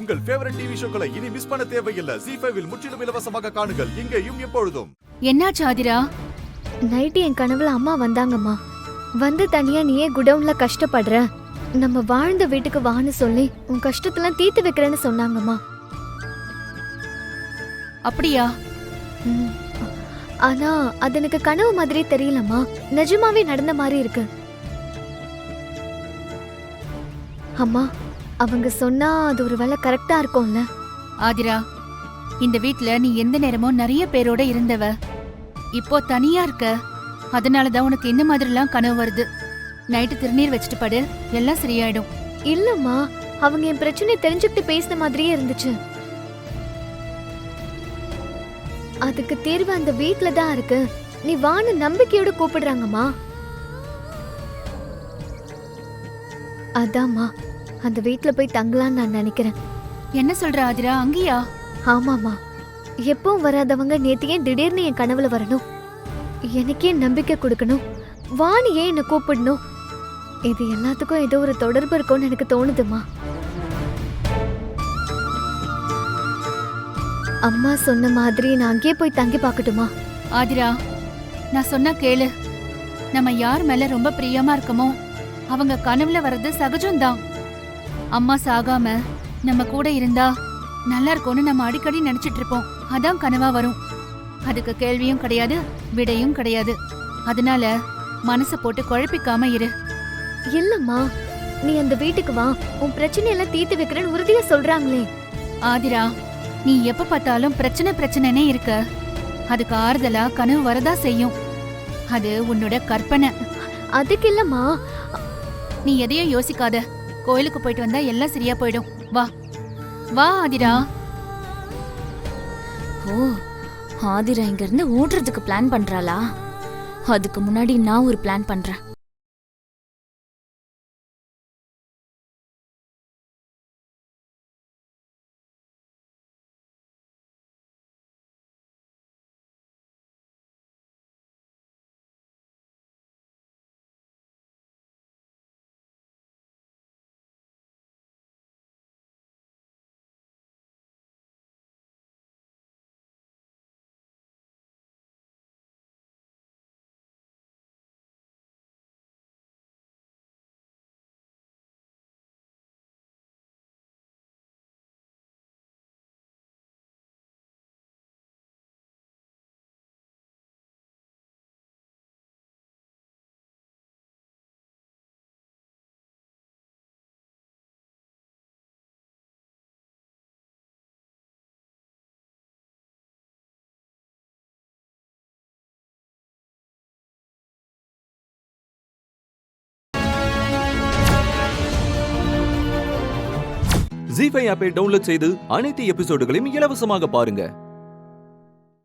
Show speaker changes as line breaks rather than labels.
உங்கள் favourite TV ஷோக்களை இனி miss பண்ண தேவையில்லை. ZEE5 இல் முற்றிலும் இலவசமாக காணுங்கள். இங்கேயும் எப்பொழுதும்.
என்னாச்சு ஆதிரா?
நைட்டு என் கனவுல அம்மா வந்தாங்கம்மா. வந்து தனியா நீயே குடவுன்ல கஷ்டப்படுற, நம்ம வாழ்ந்த வீட்டுக்கு வான்னு சொல்லி உன் கஷ்டத்தெல்லாம் தீர்த்து வைக்கிறேன்னு சொன்னாங்கம்மா.
அப்படியா?
ஆனா அது எனக்கு கனவு மாதிரி தெரியலம்மா, நிஜமாவே நடந்த மாதிரி இருக்கு. அம்மா, அவங்க சொன்னா அது ஒரு வேளை கரெக்டா இருக்கும்ல?
ஆதிரா, இந்த வீட்ல நீ எந்த நேரமும் நிறைய பேரோட இருந்தவ. இப்போ தனியா இருக்க, அதனாலதான் உனக்கு இந்த மாதிரிலாம் கனவு வருது. நைட்டு திருநீர் வச்சுட்டு படு, எல்லாம் சரியாயிடும்.
இல்லம்மா, அவங்க என் பிரச்சனை தெரிஞ்சுக்கிட்டு பேசின மாதிரியே இருந்துச்சு. அதுக்கு தீர்வு அந்த வீட்ல தான் இருக்கு. நீ வான்னு நம்பிக்கையோட கூப்பிடுறாங்கம்மா. அதாம்மா, அந்த வீட்ல போய் தங்கலான்னு நான் நினைக்கிறேன்.
என்ன சொல்ற ஆதிரா, அங்கேயா?
ஆமாமா, எப்பவும் வராதவங்க நேத்து ஏன் திடீர்னு என் கனவுல வரணும்? எனக்கே நம்பிக்கை கொடுக்கணும், வாணி ஏன் என்ன கூப்பிடணும்? இது எல்லாத்துக்கும் ஏதோ ஒரு தொடர்பு இருக்கும்னு எனக்கு தோணுதுமா. அம்மா சொன்ன மாதிரி நான் அங்கேயே போய் தங்கி பார்க்கட்டுமா?
ஆதிரா, நான் சொன்னா கேளு. நம்ம யார் மேல ரொம்ப பிரியமா இருக்கமோ அவங்க கனவுல வர்றது சகஜம்தான். அம்மா சாகாம நம்ம கூட இருந்தா நல்லா இருக்கும்னு நம்ம அடிக்கடி நினைச்சிட்டு இருப்போம். அதான் கனவா வரும். அதுக்கு கேள்வியும் கிடையாது, விடையும் கிடையாது. அதனால மனசை போட்டு குழப்பிக்காம இரு.
இல்லம்மா, நீ அந்த வீட்டுக்கு வா, உன் பிரச்சனையெல்லாம் தீர்த்து வைக்கிறேன்னு உறுதியா சொல்றாங்களே.
ஆதிரா, நீ எப்ப பார்த்தாலும் பிரச்சனைனே இருக்க. அதுக்கு ஆறுதலா கனவு வரதா செய்யும். அது உன்னோட கற்பனை.
அதுக்கு இல்லம்மா.
நீ எதையும் யோசிக்காத. கோயிலுக்கு போயிட்டு வந்தா எல்லாம் சரியா போயிடும். வா வா ஆதிரா.
ஓ, ஆதிரா இங்க இருந்து ஓடுறதுக்கு பிளான் பண்றாளா? அதுக்கு முன்னாடி நான் ஒரு பிளான் பண்றேன்.
ZEE5 ஆப்பை டவுன்லோட் செய்து அனைத்து எபிசோடுகளையும் இலவசமாக பாருங்க.